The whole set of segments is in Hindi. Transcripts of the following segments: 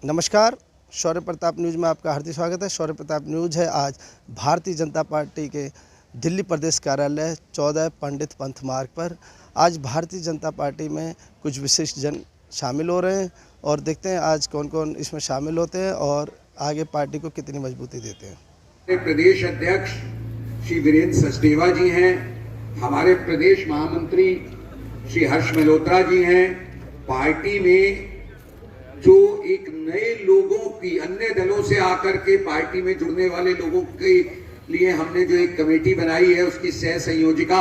नमस्कार, शौर्य प्रताप न्यूज़ में आपका हार्दिक स्वागत है। शौर्य प्रताप न्यूज़ है आज भारतीय जनता पार्टी के दिल्ली प्रदेश कार्यालय 14 पंडित पंथ मार्ग पर। आज भारतीय जनता पार्टी में कुछ विशिष्ट जन शामिल हो रहे हैं और देखते हैं आज कौन कौन इसमें शामिल होते हैं और आगे पार्टी को कितनी मजबूती देते हैं। प्रदेश अध्यक्ष श्री वीरेंद्र सचदेवा जी हैं, हमारे प्रदेश महामंत्री श्री हर्ष मल्होत्रा जी हैं। पार्टी में जो एक नए लोगों की अन्य दलों से आकर के पार्टी में जुड़ने वाले लोगों के लिए हमने जो एक कमेटी बनाई है, उसकी सह संयोजिका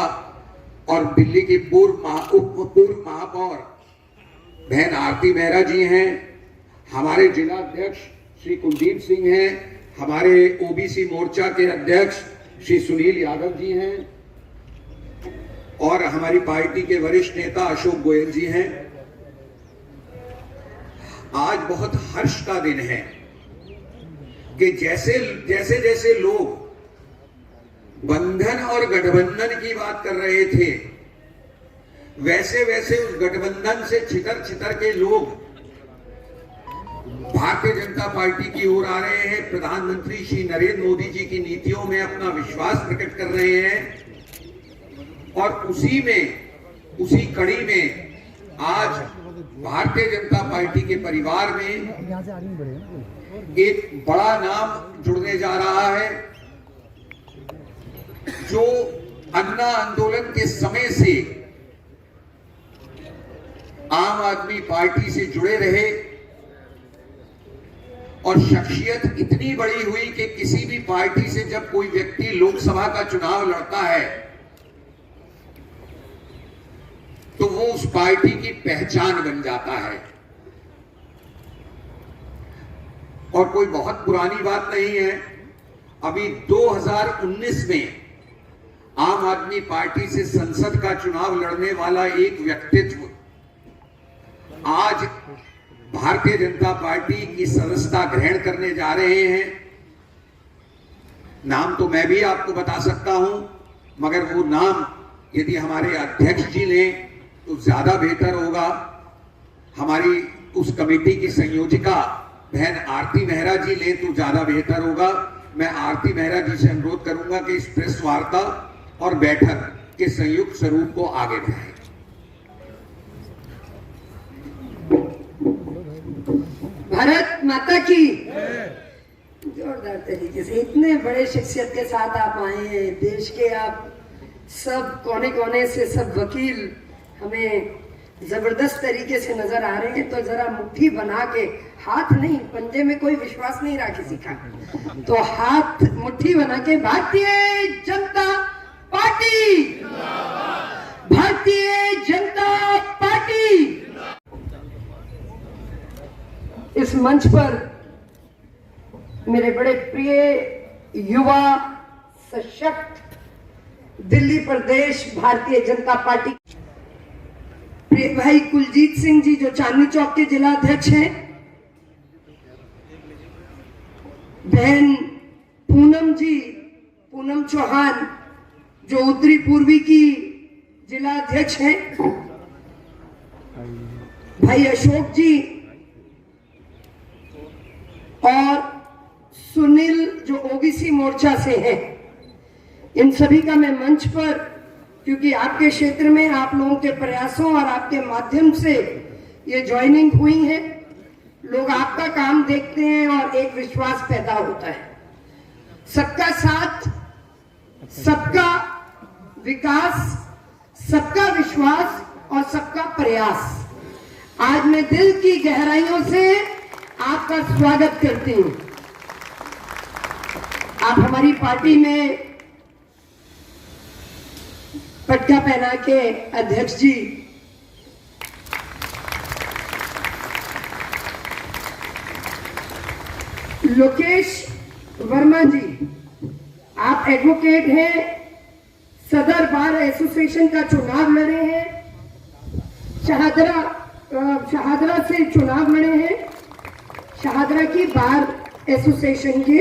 और दिल्ली की पूर्व महापौर बहन आरती मेहरा जी हैं। हमारे जिला अध्यक्ष श्री कुलदीप सिंह हैं। हमारे ओबीसी मोर्चा के अध्यक्ष श्री सुनील यादव जी हैं और हमारी पार्टी के वरिष्ठ नेता अशोक गोयल जी हैं। आज बहुत हर्ष का दिन है कि जैसे जैसे लोग बंधन और गठबंधन की बात कर रहे थे, वैसे वैसे उस गठबंधन से छितर के लोग भारतीय जनता पार्टी की ओर आ रहे हैं। प्रधानमंत्री श्री नरेंद्र मोदी जी की नीतियों में अपना विश्वास प्रकट कर रहे हैं और उसी कड़ी में आज भारतीय जनता पार्टी के परिवार में एक बड़ा नाम जुड़ने जा रहा है, जो अन्ना आंदोलन के समय से आम आदमी पार्टी से जुड़े रहे और शख्सियत इतनी बड़ी हुई कि किसी भी पार्टी से जब कोई व्यक्ति लोकसभा का चुनाव लड़ता है तो वो उस पार्टी की पहचान बन जाता है। और कोई बहुत पुरानी बात नहीं है, अभी 2019 में आम आदमी पार्टी से संसद का चुनाव लड़ने वाला एक व्यक्तित्व आज भारतीय जनता पार्टी की सदस्यता ग्रहण करने जा रहे हैं। नाम तो मैं भी आपको बता सकता हूं, मगर वो नाम यदि हमारे अध्यक्ष जी लें तो ज्यादा बेहतर होगा। हमारी उस कमेटी की संयोजिका बहन आरती मेहरा जी लें तो ज्यादा बेहतर होगा। मैं आरती मेहरा जी से अनुरोध करूंगा कि इस प्रेस वार्ता और बैठक के संयुक्त स्वरूप को आगे बढ़ाएं। भारत माता की जोरदार तरीके से इतने बड़े शख्सियत के साथ आप आए हैं। देश के आप सब कोने कोने से सब वकील हमें जबरदस्त तरीके से नजर आ रहे हैं, तो जरा मुट्ठी बना के, हाथ नहीं, पंजे में कोई विश्वास नहीं रहा किसी का, तो हाथ मुट्ठी बना के भारतीय जनता पार्टी, भारतीय जनता पार्टी। इस मंच पर मेरे बड़े प्रिय युवा सशक्त दिल्ली प्रदेश भारतीय जनता पार्टी प्रिय भाई कुलजीत सिंह जी, जो चांदनी चौक के जिला अध्यक्ष हैं, बहन पूनम चौहान, जो उत्तरी पूर्वी की जिला अध्यक्ष हैं, भाई अशोक जी और सुनील जो ओबीसी मोर्चा से हैं, इन सभी का मैं मंच पर, क्योंकि आपके क्षेत्र में आप लोगों के प्रयासों और आपके माध्यम से ये ज्वाइनिंग हुई है, लोग आपका काम देखते हैं और एक विश्वास पैदा होता है। सबका साथ, सबका विकास, सबका विश्वास और सबका प्रयास। आज मैं दिल की गहराइयों से आपका स्वागत करती हूं। आप हमारी पार्टी में पटका पहना के अध्यक्ष जी, लोकेश वर्मा जी, आप एडवोकेट हैं, सदर बार एसोसिएशन का चुनाव लड़े हैं, शाहदरा से चुनाव लड़े हैं, शाहदरा की बार एसोसिएशन के,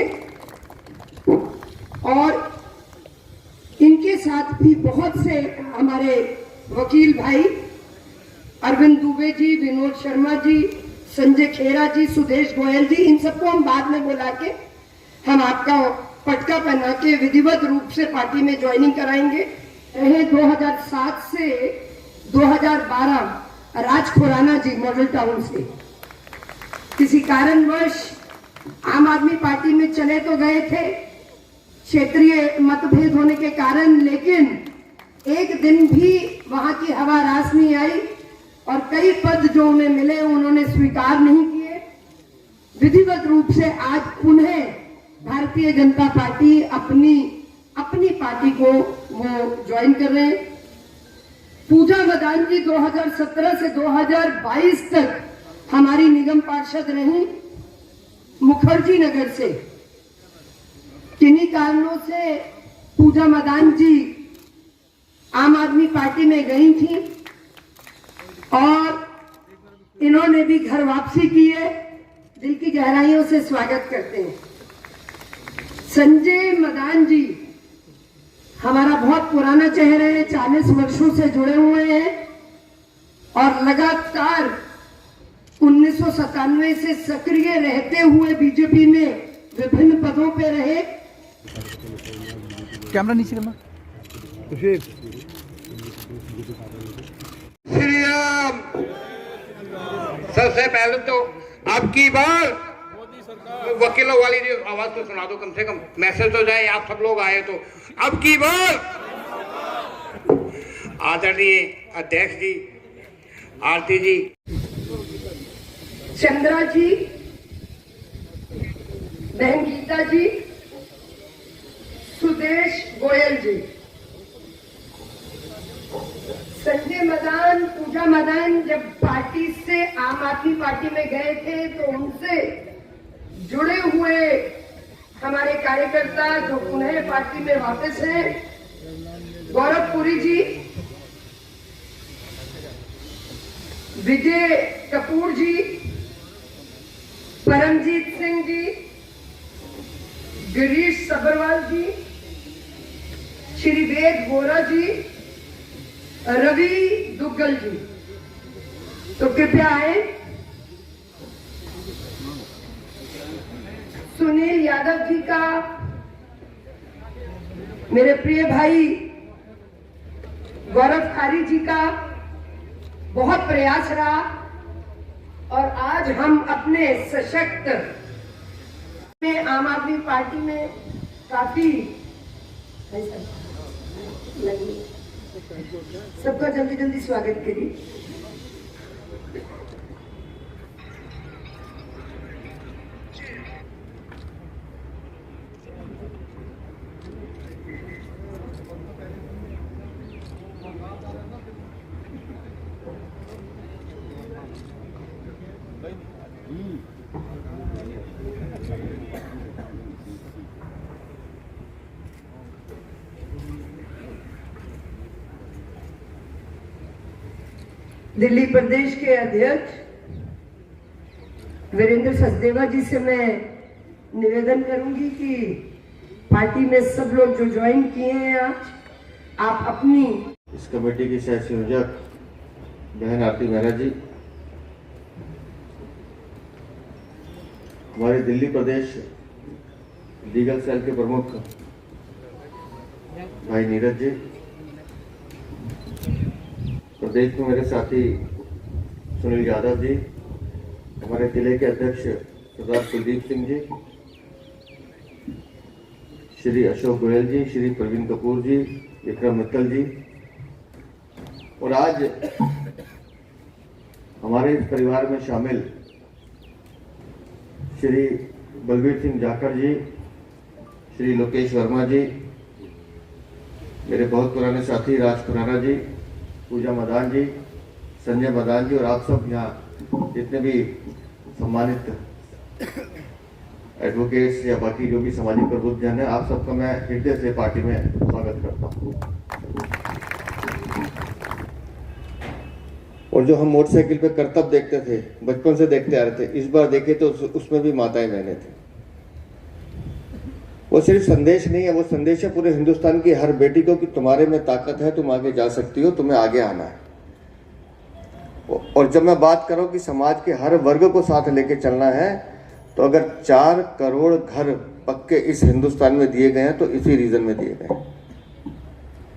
और इनके साथ भी बहुत से हमारे वकील भाई अरविंद दुबे जी, विनोद शर्मा जी, संजय खेरा जी, सुदेश गोयल जी, इन सबको हम बाद में बुला के हम आपका पटका पहना के विधिवत रूप से पार्टी में ज्वाइनिंग कराएंगे। रहे 2007 से 2012 राज खुराना जी मॉडल टाउन से किसी कारणवश आम आदमी पार्टी में चले तो गए थे क्षेत्रीय मतभेद होने के कारण, लेकिन एक दिन भी वहां की हवा रास नहीं आई और कई पद जो उन्हें मिले उन्होंने स्वीकार नहीं किए। विधिवत रूप से आज पुनः भारतीय जनता पार्टी अपनी पार्टी को वो ज्वाइन कर रहे हैं। पूजा मदान जी 2017 से 2022 तक हमारी निगम पार्षद रही मुखर्जी नगर से। किन्हीं कारणों से पूजा मदान जी आम आदमी पार्टी में गई थी और इन्होंने भी घर वापसी की है। दिल की गहराइयों से स्वागत करते हैं। संजय मदान जी हमारा बहुत पुराना चेहरा है, 40 वर्षों से जुड़े हुए हैं और लगातार 1997 से सक्रिय रहते हुए बीजेपी में विभिन्न पदों पे रहे। कैमरा नीचे करना। श्री राम। सबसे पहले तो अब की बार वकीलों वाली आवाज तो सुना दो, कम से कम मैसेज तो जाए, आप सब लोग आए तो। अब की बार आदरणीय अध्यक्ष जी, आरती जी, चंद्रा जी, बहन गीता जी, सुदेश गोयल जी, संजय मदान, पूजा मदान जब पार्टी से आम आदमी पार्टी में गए थे तो उनसे जुड़े हुए हमारे कार्यकर्ता जो पुनः पार्टी में वापस हैं, गौरव पुरी जी, विजय कपूर जी, परमजीत सिंह जी, गिरीश सब्रवाल जी, श्री वेद गोरा जी, रवि दुग्गल जी, तो कृपया आए। सुनील यादव जी का, मेरे प्रिय भाई गौरव खारी जी का बहुत प्रयास रहा और आज हम अपने सशक्त में आम आदमी पार्टी में काफी सबका जल्दी जल्दी स्वागत करिए। दिल्ली प्रदेश के अध्यक्ष वीरेंद्र सचदेवा जी से मैं निवेदन करूंगी कि पार्टी में सब लोग जो ज्वाइन किए हैं आज आप अपनी इस कमेटी की सह संयोजक बहन आरती मेहरा जी, हमारे दिल्ली प्रदेश लीगल सेल के प्रमुख भाई नीरज जी, प्रदेश में मेरे साथी सुनील यादव जी, हमारे जिले के अध्यक्ष सरदार कुलदीप सिंह जी, श्री अशोक गोयल जी, श्री प्रवीण कपूर जी, विक्रम मित्तल जी, और आज हमारे इस परिवार में शामिल श्री बलबीर सिंह जाखड़ जी, श्री लोकेश वर्मा जी, मेरे बहुत पुराने साथी राज खुराना जी, पूजा मदान जी, संजय मदान जी, और आप सब यहाँ जितने भी सम्मानित एडवोकेट्स या बाकी जो भी सामाजिक प्रबुद्ध जन है, आप सबका मैं हृदय से पार्टी में स्वागत करता हूँ। और जो हम मोटरसाइकिल पे करतब देखते थे, बचपन से देखते आ रहे थे, इस बार देखे तो उसमें भी माताएं बहनें थे। वो सिर्फ संदेश नहीं है, वो संदेश है पूरे हिंदुस्तान की हर बेटी को कि तुम्हारे में ताकत है, तुम आगे जा सकती हो, तुम्हें आगे आना है। और जब मैं बात करूं कि समाज के हर वर्ग को साथ लेके चलना है, तो अगर 4 करोड़ घर पक्के इस हिंदुस्तान में दिए गए हैं तो इसी रीजन में दिए गए हैं।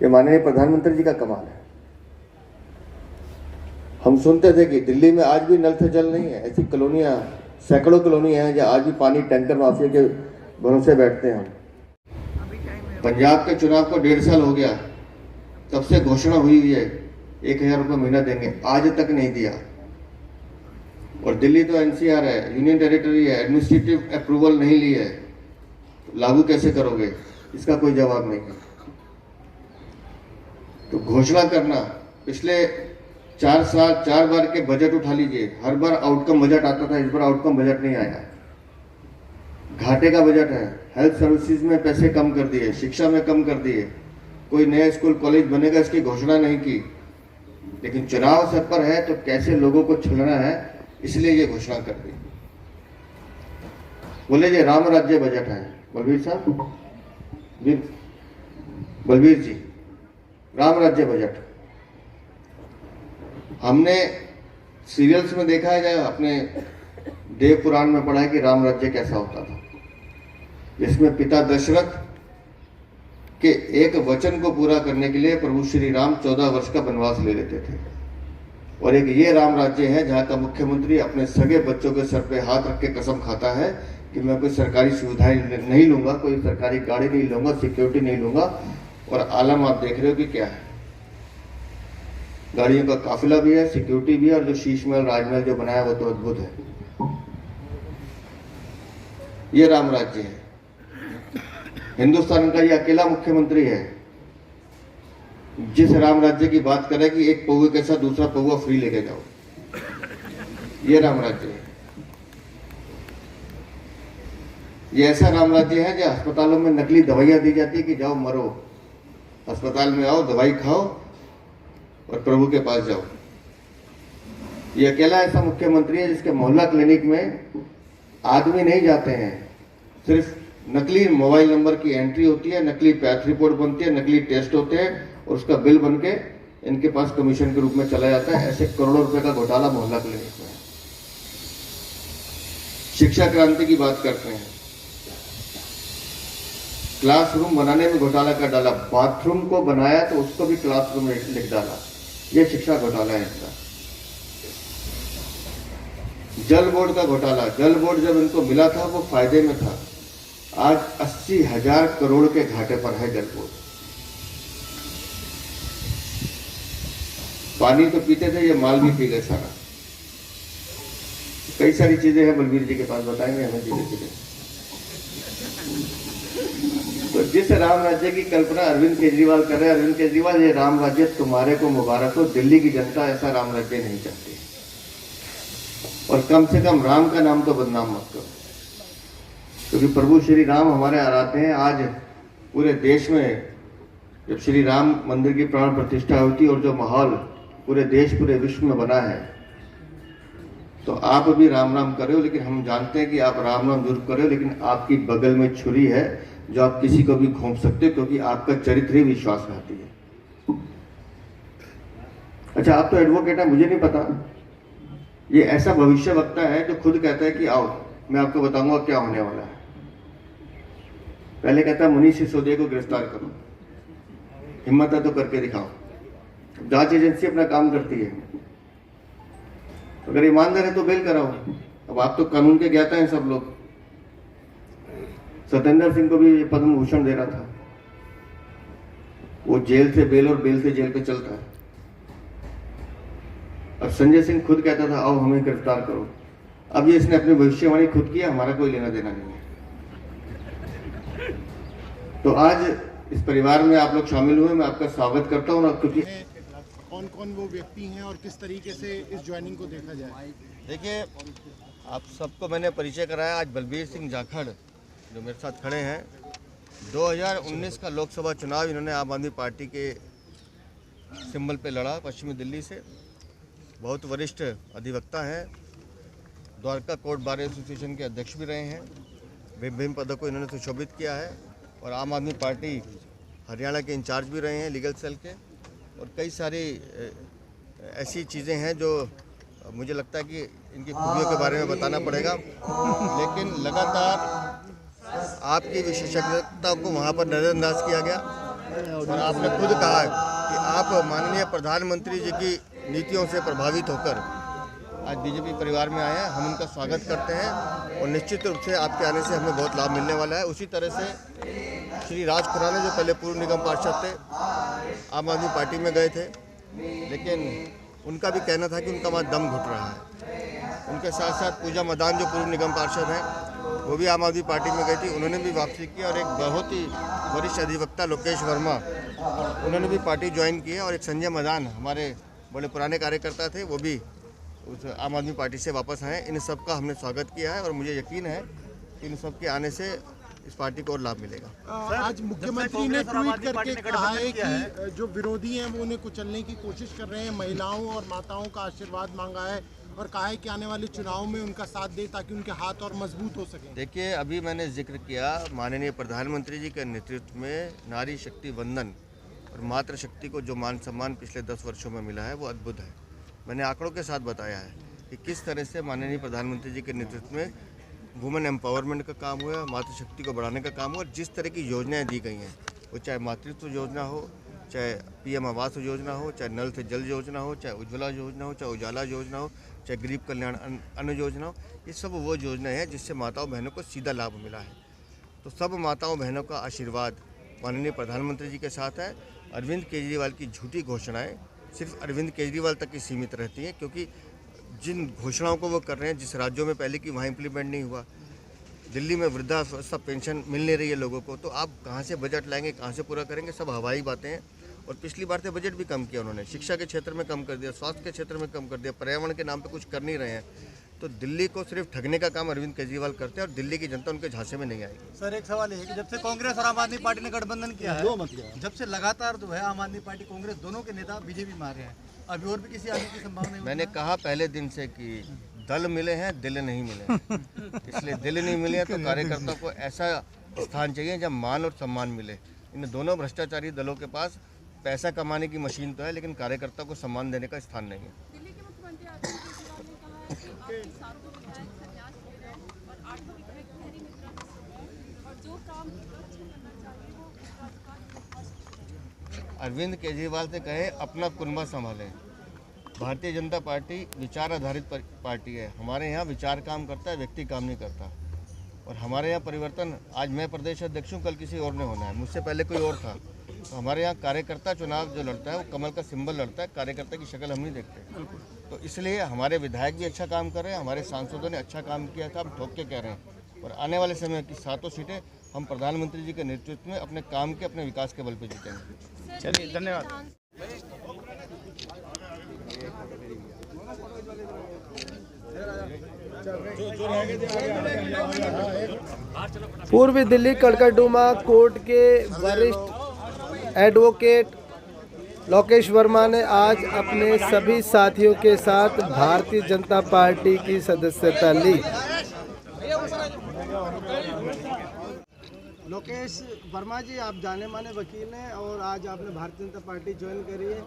ये माननीय प्रधानमंत्री जी का कमाल है। हम सुनते थे कि दिल्ली में आज भी नल से जल नहीं है। ऐसी कॉलोनियां, सैकड़ों कॉलोनियां हैं जहां आज भी पानी टैंकर माफिया के भरोसे बैठते हैं हम। पंजाब के चुनाव को 1.5 साल हो गया, तब से घोषणा हुई है 1000 रुपये महीना देंगे, आज तक नहीं दिया। और दिल्ली तो एनसीआर है, यूनियन टेरिटरी है, एडमिनिस्ट्रेटिव अप्रूवल नहीं ली है, तो लागू कैसे करोगे? इसका कोई जवाब नहीं है। तो घोषणा करना, पिछले 4 बार के बजट उठा लीजिए, हर बार आउटकम बजट आता था, इस बार आउटकम बजट नहीं आया। घाटे का बजट है। हेल्थ सर्विसेज में पैसे कम कर दिए, शिक्षा में कम कर दिए, कोई नया स्कूल कॉलेज बनेगा इसकी घोषणा नहीं की। लेकिन चुनाव सर पर है तो कैसे लोगों को छलना है, इसलिए ये घोषणा कर दी। बोले ये राम राज्य बजट है। बलबीर साहब, बलबीर जी, राम राज्य बजट हमने सीरियल्स में देखा है या अपने देव पुराण में पढ़ा है कि राम राज्य कैसा होता था, जिसमें पिता दशरथ के एक वचन को पूरा करने के लिए प्रभु श्री राम 14 वर्ष का वनवास ले लेते थे। और एक ये राम राज्य है जहां का मुख्यमंत्री अपने सगे बच्चों के सर पे हाथ रख के कसम खाता है कि मैं कोई सरकारी सुविधाएं नहीं लूंगा, कोई सरकारी गाड़ी नहीं लूंगा, सिक्योरिटी नहीं लूंगा। और आलम आप देख रहे हो कि क्या है, गाड़ियों का काफिला भी है, सिक्योरिटी भी है, और जो शीश महल राजमहल जो बनाया वो तो अद्भुत है। ये राम राज्य है। हिंदुस्तान का ये अकेला मुख्यमंत्री है जिस राम राज्य की बात करे कि एक पौवे के साथ दूसरा पौवा फ्री लेके जाओ। ये राम राज्य है। ये ऐसा राम राज्य है जो अस्पतालों में नकली दवाइयां दी जाती है कि जाओ मरो, अस्पताल में आओ, दवाई खाओ और प्रभु के पास जाओ। ये अकेला ऐसा मुख्यमंत्री है जिसके मोहल्ला क्लिनिक में आदमी नहीं जाते हैं, सिर्फ नकली मोबाइल नंबर की एंट्री होती है, नकली पैथ रिपोर्ट बनती है, नकली टेस्ट होते हैं और उसका बिल बन के इनके पास कमीशन के रूप में चला जाता है। ऐसे करोड़ों रुपए का घोटाला मोहल्ला क्लिनिक में। शिक्षा क्रांति की बात करते हैं, क्लासरूम बनाने में घोटाला कर डाला, बाथरूम को बनाया तो उसको भी क्लासरूम में लिख डाला। यह शिक्षा घोटाला है इनका। जल बोर्ड का घोटाला, जल बोर्ड जब इनको मिला था वो फायदे में था, आज 80,000 करोड़ के घाटे पर है जल बोर्ड। पानी तो पीते थे, ये माल भी पी गए सारा। कई सारी चीजें हैं, बलबीर जी के पास बताएंगे हमें धीरे धीरे। तो जिस राम राज्य की कल्पना अरविंद केजरीवाल कर रहे हैं, अरविंद केजरीवाल, ये राम राज्य तुम्हारे को मुबारक हो। दिल्ली की जनता ऐसा राम राज्य नहीं चाहती। और कम से कम राम का नाम तो बदनाम मत करो, क्योंकि प्रभु श्री राम हमारे आराध्य हैं। आज पूरे देश में जब श्री राम मंदिर की प्राण प्रतिष्ठा होती और जो माहौल पूरे देश पूरे विश्व में बना है, तो आप भी राम राम कर रहे हो। लेकिन हम जानते हैं कि आप राम राम जरूर कर रहे हो, लेकिन आपकी बगल में छुरी है जो आप किसी को भी घोंप सकते हो, क्योंकि आपका चरित्र ही विश्वासघाती है। अच्छा, आप तो एडवोकेट है, मुझे नहीं पता। ये ऐसा भविष्य वक्ता है जो खुद कहता है कि आओ मैं आपको बताऊंगा क्या होने वाला है। पहले कहता है मनीष सिसोदिया को गिरफ्तार करो, हिम्मत है तो करके दिखाओ। जांच एजेंसी अपना काम करती है, अगर ईमानदार है तो बेल कराओ। अब आप तो कानून के ज्ञाता हैं सब लोग। सत्येंद्र सिंह को भी पद्म भूषण दे रहा था, वो जेल से बेल और बेल से जेल पे चलता है। अब संजय सिंह खुद कहता था आओ हमें गिरफ्तार करो। अब ये इसने अपनी भविष्यवाणी खुद किया, हमारा कोई लेना देना नहीं है। तो आज इस परिवार में आप लोग शामिल हुए, मैं आपका स्वागत करता हूँ। क्योंकि कौन कौन वो व्यक्ति हैं और किस तरीके से इस ज्वाइनिंग को देखा जाए। देखिए, आप सबको मैंने परिचय कराया। आज बलबीर सिंह जाखड़ जो मेरे साथ खड़े हैं, 2019 का लोकसभा चुनाव इन्होंने आम आदमी पार्टी के सिंबल पे लड़ा, पश्चिमी दिल्ली से। बहुत वरिष्ठ अधिवक्ता हैं, द्वारका कोर्ट बार एसोसिएशन के अध्यक्ष भी रहे हैं, विभिन्न पदों को इन्होंने सुशोभित किया है। और आम आदमी पार्टी हरियाणा के इंचार्ज भी रहे हैं लीगल सेल के, और कई सारी ऐसी चीज़ें हैं जो मुझे लगता है कि इनकी खूबियों के बारे में बताना पड़ेगा, लेकिन लगातार आपकी विशेषज्ञता को वहाँ पर नज़रअंदाज किया गया। और आपने खुद कहा कि आप माननीय प्रधानमंत्री जी की नीतियों से प्रभावित होकर आज बीजेपी परिवार में आए हैं। हम उनका स्वागत करते हैं और निश्चित रूप से आपके आने से हमें बहुत लाभ मिलने वाला है। उसी तरह से श्री राज खुराना जो पहले पूर्व निगम पार्षद थे, आम आदमी पार्टी में गए थे, लेकिन उनका भी कहना था कि उनका वहाँ दम घुट रहा है। उनके साथ साथ पूजा मदान जो पूर्व निगम पार्षद हैं, वो भी आम आदमी पार्टी में गई थी, उन्होंने भी वापसी की। और एक बहुत ही वरिष्ठ अधिवक्ता लोकेश वर्मा, उन्होंने भी पार्टी ज्वाइन की है। और एक संजय मदान, हमारे बड़े पुराने कार्यकर्ता थे, वो भी उस आम आदमी पार्टी से वापस आए। इन सब का हमने स्वागत किया है और मुझे यकीन है कि इन सब के आने से इस पार्टी को और लाभ मिलेगा। आज मुख्यमंत्री ने ट्वीट करके कहा है कि जो विरोधी हैं वो उन्हें कुचलने की कोशिश कर रहे हैं, महिलाओं और माताओं का आशीर्वाद मांगा है और कहा है कि आने वाले चुनाव में उनका साथ दे ताकि उनके हाथ और मजबूत हो सके। देखिए, अभी मैंने जिक्र किया माननीय प्रधानमंत्री जी के नेतृत्व में नारी शक्ति वंदन और मातृशक्ति को जो मान सम्मान पिछले 10 वर्षों में मिला है वो अद्भुत है। मैंने आंकड़ों के साथ बताया है कि किस तरह से माननीय प्रधानमंत्री जी के नेतृत्व में वुमेन एम्पावरमेंट का काम हुआ, मातृशक्ति को बढ़ाने का काम हुआ। और जिस तरह की योजनाएं दी गई हैं, वो चाहे मातृत्व योजना हो, चाहे पीएम आवास योजना हो, चाहे नल से जल योजना हो, चाहे उज्ज्वला योजना हो, चाहे उजाला योजना हो, चाहे गरीब कल्याण अन्न योजना हो, ये सब वो योजनाएं हैं जिससे माताओं बहनों को सीधा लाभ मिला है। तो सब माताओं बहनों का आशीर्वाद माननीय प्रधानमंत्री जी के साथ है। अरविंद केजरीवाल की झूठी घोषणाएं सिर्फ अरविंद केजरीवाल तक ही सीमित रहती हैं, क्योंकि जिन घोषणाओं को वो कर रहे हैं जिस राज्यों में पहले की वहाँ इम्प्लीमेंट नहीं हुआ। दिल्ली में वृद्धावस्था पेंशन मिल नहीं रही है लोगों को, तो आप कहाँ से बजट लाएंगे, कहाँ से पूरा करेंगे? सब हवाई बातें हैं। और पिछली बार से बजट भी कम किया उन्होंने, शिक्षा के क्षेत्र में कम कर दिया, स्वास्थ्य के क्षेत्र में कम कर दिया, पर्यावरण के नाम पे कुछ कर नहीं रहे हैं। तो दिल्ली को सिर्फ ठगने का काम अरविंद केजरीवाल करते हैं और दिल्ली की जनता उनके झांसे में नहीं आएगी। सर, एक सवाल है कि जब से कांग्रेस और आम आदमी पार्टी ने गठबंधन किया है, जब से लगातार जो है आम आदमी पार्टी कांग्रेस दोनों के नेता बीजेपी में आ रहे हैं, अभी और भी किसी आने की संभावना है? मैंने कहा पहले दिन से कि दल मिले हैं, दिल नहीं मिले हैं। इसलिए दिल नहीं मिले हैं तो कार्यकर्ता को ऐसा स्थान चाहिए जब मान और सम्मान मिले। इन दोनों भ्रष्टाचारी दलों के पास पैसा कमाने की मशीन तो है, लेकिन कार्यकर्ता को सम्मान देने का स्थान नहीं है। दिल्ली के मुख्यमंत्री अरविंद केजरीवाल ने कहा है कि आप 7 विधायक संन्यास ले रहे हैं और 8 विधायक गहरी निद्रा में सो रहे हैं और जो काम विपक्ष को करना चाहिए वो राज्यपाल। अरविंद केजरीवाल से कहे अपना कुनबा संभालें। भारतीय जनता पार्टी विचार आधारित पार्टी है। हमारे यहाँ विचार काम करता है, व्यक्ति काम नहीं करता। और हमारे यहाँ परिवर्तन, आज मैं प्रदेश अध्यक्ष हूँ, कल किसी और ने होना है, मुझसे पहले कोई और था। तो हमारे यहाँ कार्यकर्ता चुनाव जो लड़ता है वो कमल का सिंबल लड़ता है, कार्यकर्ता की शक्ल हम नहीं देखते। तो इसलिए हमारे विधायक भी अच्छा काम कर रहे हैं, हमारे सांसदों ने अच्छा काम किया था, हम ठोक के कह रहे हैं। और आने वाले समय की 7 सीटें हम प्रधानमंत्री जी के नेतृत्व में अपने काम के, अपने विकास के बल पर जीतेंगे। चलिए, धन्यवाद। पूर्वी दिल्ली कड़कड़डूमा कोर्ट के वरिष्ठ एडवोकेट लोकेश वर्मा ने आज अपने सभी साथियों के साथ भारतीय जनता पार्टी की सदस्यता ली। लोकेश वर्मा जी, आप जाने माने वकील हैं और आज आपने भारतीय जनता पार्टी ज्वाइन करी है।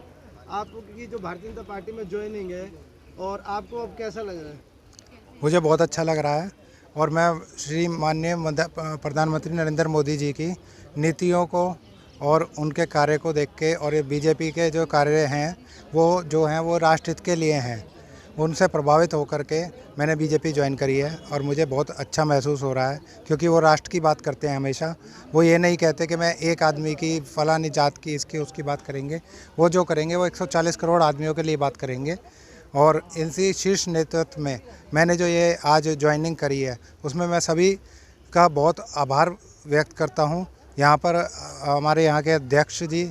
आपकी जो भारतीय जनता पार्टी में ज्वाइनिंग है और आपको अब कैसा लग रहा है? मुझे बहुत अच्छा लग रहा है और मैं श्री माननीय प्रधानमंत्री नरेंद्र मोदी जी की नीतियों को और उनके कार्य को देख के, और ये बीजेपी के जो कार्य हैं वो राष्ट्र हित के लिए हैं, उनसे प्रभावित होकर के मैंने बीजेपी ज्वाइन करी है। और मुझे बहुत अच्छा महसूस हो रहा है, क्योंकि वो राष्ट्र की बात करते हैं हमेशा। वो ये नहीं कहते कि मैं एक आदमी की, फलानी जात की, इसकी उसकी बात करेंगे। वो जो करेंगे वो 140 करोड़ आदमियों के लिए बात करेंगे। और इसी शीर्ष नेतृत्व में मैंने जो ये आज ज्वाइनिंग करी है, उसमें मैं सभी का बहुत आभार व्यक्त करता हूँ। यहाँ पर हमारे यहाँ के अध्यक्ष जी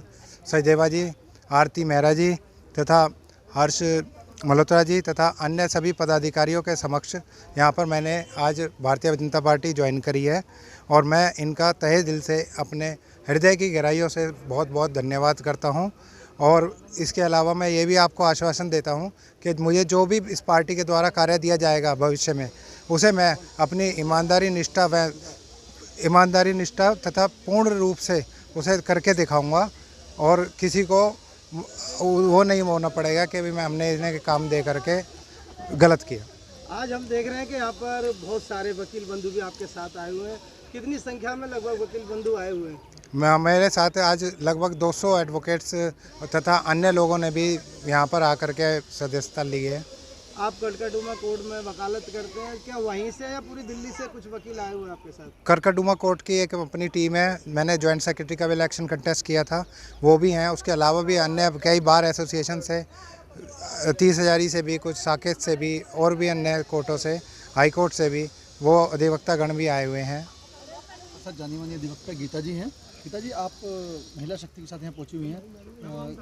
सचदेवा जी, आरती मेहरा जी तथा हर्ष मल्होत्रा जी तथा अन्य सभी पदाधिकारियों के समक्ष यहाँ पर मैंने आज भारतीय जनता पार्टी ज्वाइन करी है। और मैं इनका तहे दिल से, अपने हृदय की गहराइयों से बहुत बहुत धन्यवाद करता हूँ। और इसके अलावा मैं ये भी आपको आश्वासन देता हूँ कि मुझे जो भी इस पार्टी के द्वारा कार्य दिया जाएगा भविष्य में, उसे मैं अपनी ईमानदारी निष्ठा तथा पूर्ण रूप से उसे करके दिखाऊंगा। और किसी को वो नहीं होना पड़ेगा कि भी हमने इन्हें काम दे करके गलत किया। आज हम देख रहे हैं कि यहाँ पर बहुत सारे वकील बंधु भी आपके साथ आए हुए हैं। कितनी संख्या में लगभग वकील बंधु आए हुए हैं? मेरे साथ आज लगभग 200 एडवोकेट्स तथा अन्य लोगों ने भी यहाँ पर आकर के सदस्यता ली है। आप कड़कड़डूमा कोर्ट में वकालत करते हैं, क्या वहीं से या पूरी दिल्ली से कुछ वकील आए हुए हैं आपके साथ? कड़कड़डूमा कोर्ट की एक अपनी टीम है, मैंने जॉइंट सेक्रेटरी का भी इलेक्शन कंटेस्ट किया था, वो भी हैं। उसके अलावा भी अन्य कई बार एसोसिएशन से 30,000 से भी, कुछ साकेत से भी और भी अन्य कोर्टों से, हाई कोर्ट से भी वो अधिवक्ता गण भी आए हुए हैं। सर, जानी मानी अधिवक्ता गीता जी हैं। गीता जी, आप महिला शक्ति के साथ यहाँ पहुँची हुई हैं,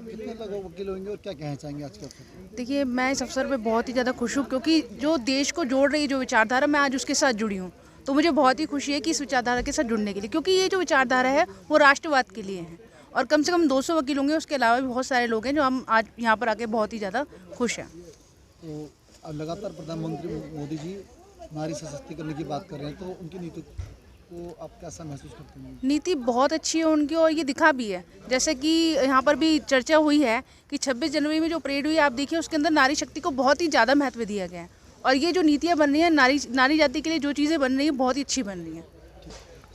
कितने लोग वकील होंगे और क्या कहना चाहेंगे आज के अवसर पर? देखिए, मैं इस अवसर पे बहुत ही ज़्यादा खुश हूँ, क्योंकि जो देश को जोड़ रही जो विचारधारा, मैं आज उसके साथ जुड़ी हूँ। तो मुझे बहुत ही खुशी है कि इस विचारधारा के साथ जुड़ने के लिए, क्योंकि ये जो विचारधारा है वो राष्ट्रवाद के लिए है। और कम से कम 200 वकील होंगे, उसके अलावा भी बहुत सारे लोग हैं जो हम आज यहाँ पर आके बहुत ही ज़्यादा खुश हैं। तो अब लगातार प्रधानमंत्री मोदी जी नारी सशक्तिकरण की बात कर रहे हैं, तो उनकी नीति को आप कैसा महसूस करते हैं? नीति बहुत अच्छी है उनकी, और ये दिखा भी है। जैसे कि यहाँ पर भी चर्चा हुई है कि 26 जनवरी में जो परेड हुई, आप देखिए उसके अंदर नारी शक्ति को बहुत ही ज़्यादा महत्व दिया गया है। और ये जो नीतियाँ बन रही हैं, नारी जाति के लिए जो चीज़ें बन रही हैं, बहुत ही अच्छी बन रही हैं।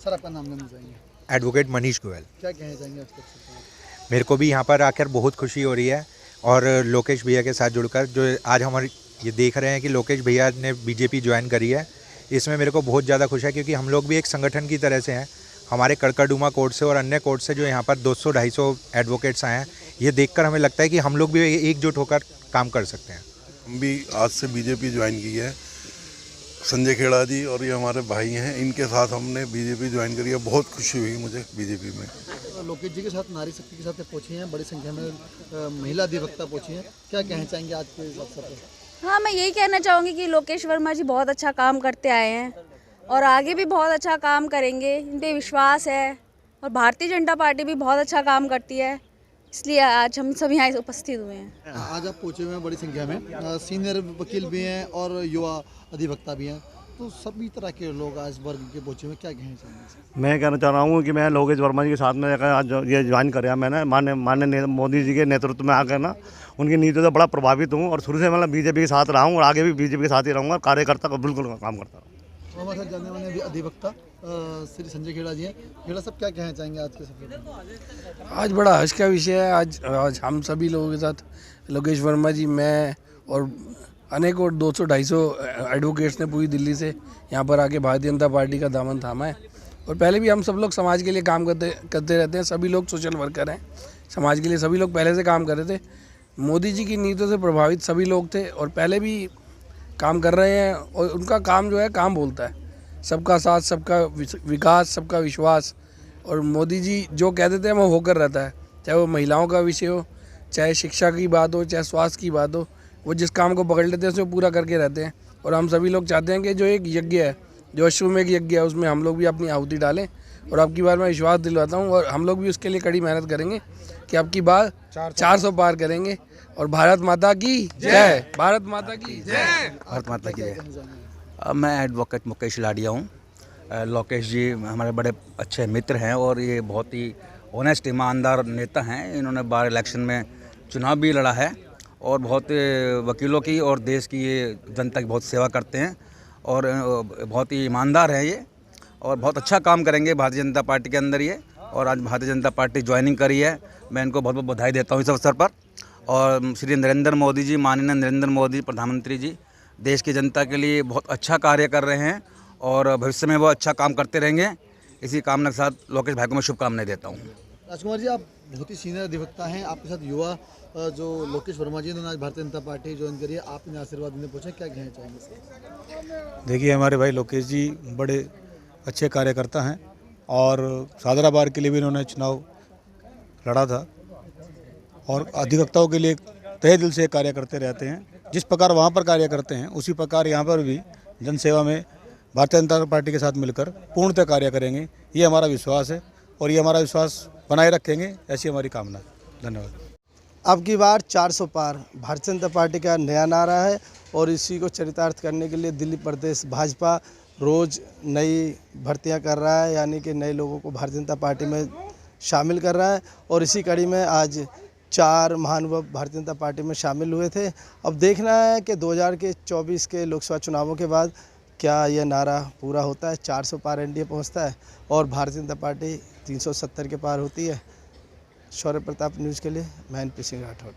सर, आपका नाम लेना चाहेंगे? एडवोकेट मनीष गोयल। क्या कहना चाहेंगे आज के अवसर पर? मेरे को भी यहाँ पर आकर बहुत खुशी हो रही है, और लोकेश भैया के साथ जुड़कर जो आज हमारे ये देख रहे हैं कि लोकेश भैया ने बीजेपी ज्वाइन करी है, इसमें मेरे को बहुत ज़्यादा खुश है, क्योंकि हम लोग भी एक संगठन की तरह से हैं। हमारे कड़कड़डूमा कोर्ट से और अन्य कोर्ट से जो यहाँ पर 200-250 एडवोकेट्स आए हैं, ये देखकर हमें लगता है कि हम लोग भी एकजुट होकर काम कर सकते हैं। हम भी आज से बीजेपी ज्वाइन की है। संजय खेड़ा जी और ये हमारे भाई हैं, इनके साथ हमने बीजेपी ज्वाइन करी है। बहुत खुशी हुई मुझे बीजेपी में। लोकेश जी के साथ नारी शक्ति के साथ पहुँचे हैं, बड़ी संख्या में महिला अधिवक्ता पहुँची हैं, क्या कहना चाहेंगे आज के इस अवसर पर? हाँ, मैं यही कहना चाहूँगी कि लोकेश वर्मा जी बहुत अच्छा काम करते आए हैं और आगे भी बहुत अच्छा काम करेंगे, इन पे विश्वास है। और भारतीय जनता पार्टी भी बहुत अच्छा काम करती है, इसलिए आज हम सब यहाँ उपस्थित हुए हैं। आज आप पहुँचे हुए हैं बड़ी संख्या में, सीनियर वकील भी हैं और युवा अधिवक्ता भी हैं, तो सभी तरह के लोग आज वर्ग के पहुँचे हुए, क्या कहना चाहेंगे? मैं कहना चाह रहा हूँ कि मैं लोकेश वर्मा जी के साथ में आज ये ज्वाइन कराया मैंने, माननीय मोदी जी के नेतृत्व में आकर ना उनकी नीतियों से बड़ा प्रभावित हूँ, और शुरू से मतलब बीजेपी के साथ रहा हूँ और आगे भी बीजेपी के साथ ही रहूँगा। कार्यकर्ता को बिल्कुल काम करता हूँ। हमारे साथ जानने वाले अधिवक्ता श्री संजय खेड़ा जी हैं। खेड़ा साहब, क्या कहना चाहेंगे आज के सफर पर? आज बड़ा हर्ष का विषय है। आज हम सभी लोगों के साथ लोकेश वर्मा जी, मैं और अनेक और 200-250 एडवोकेट्स ने पूरी दिल्ली से यहाँ पर आके भारतीय जनता पार्टी का दामन थामा है। और पहले भी हम सब लोग समाज के लिए काम करते रहते हैं। सभी लोग सोशल वर्कर हैं, समाज के लिए सभी लोग पहले से काम कर रहे थे। मोदी जी की नीतियों से प्रभावित सभी लोग थे और पहले भी काम कर रहे हैं, और उनका काम जो है काम बोलता है, सबका साथ, सबका विकास, सबका विश्वास। और मोदी जी जो कह देते हैं वो होकर रहता है, चाहे वो महिलाओं का विषय हो, चाहे शिक्षा की बात हो, चाहे स्वास्थ्य की बात हो, वो जिस काम को पकड़ लेते हैं उसे पूरा करके रहते हैं। और हम सभी लोग चाहते हैं कि जो एक यज्ञ है, जो अश्वमेघ यज्ञ है, उसमें हम लोग भी अपनी आहुति डालें। और अब की बार मैं विश्वास दिलवाता हूँ, और हम लोग भी उसके लिए कड़ी मेहनत करेंगे कि अब की बार 400 पार करेंगे। और भारत माता की जय, भारत माता की जय, भारत माता की जय। मैं एडवोकेट मुकेश लाडिया हूँ। लोकेश जी हमारे बड़े अच्छे मित्र हैं और ये बहुत ही ऑनेस्ट, ईमानदार नेता हैं। इन्होंने बार इलेक्शन में चुनाव भी लड़ा है और बहुत वकीलों की और देश की ये जनता की बहुत सेवा करते हैं और बहुत ही ईमानदार हैं ये, और बहुत अच्छा काम करेंगे भारतीय जनता पार्टी के अंदर ये। और आज भारतीय जनता पार्टी ज्वाइनिंग करी है, मैं इनको बहुत बहुत बधाई देता हूँ इस अवसर पर। और श्री नरेंद्र मोदी जी, माननीय नरेंद्र मोदी प्रधानमंत्री जी देश की जनता के लिए बहुत अच्छा कार्य कर रहे हैं और भविष्य में वो अच्छा काम करते रहेंगे। इसी कामना के साथ लोकेश भाई को मैं शुभकामनाएं देता हूँ। राजकुमार जी, आप बहुत ही सीनियर अधिवक्ता हैं, आपके साथ युवा जो लोकेश वर्मा जी ने आज भारतीय जनता पार्टी ज्वाइन करी है, आप इन्हें आशीर्वाद देने पहुँचे, क्या कहना चाहेंगे? देखिए, हमारे भाई लोकेश जी बड़े अच्छे कार्यकर्ता हैं और सादराबाद के लिए भी इन्होंने चुनाव लड़ा था और अधिवक्ताओं के लिए तहे दिल से कार्य करते रहते हैं। जिस प्रकार वहाँ पर कार्य करते हैं उसी प्रकार यहाँ पर भी जनसेवा में भारतीय जनता पार्टी के साथ मिलकर पूर्णतः कार्य करेंगे, ये हमारा विश्वास है और ये हमारा विश्वास बनाए रखेंगे, ऐसी हमारी कामना है। धन्यवाद। अब की बार 400 पार भारतीय जनता पार्टी का नया नारा है और इसी को चरितार्थ करने के लिए दिल्ली प्रदेश भाजपा रोज़ नई भर्तियां कर रहा है, यानी कि नए लोगों को भारतीय जनता पार्टी में शामिल कर रहा है। और इसी कड़ी में आज 4 महानुभाव भारतीय जनता पार्टी में शामिल हुए थे। अब देखना है कि 2024 के लोकसभा चुनावों के बाद क्या यह नारा पूरा होता है, 400 पार एनडीए पहुंचता है और भारतीय जनता पार्टी 370 के पार होती है। शौर्य प्रताप न्यूज़ के लिए मैं एनपी सिंह राठौड़।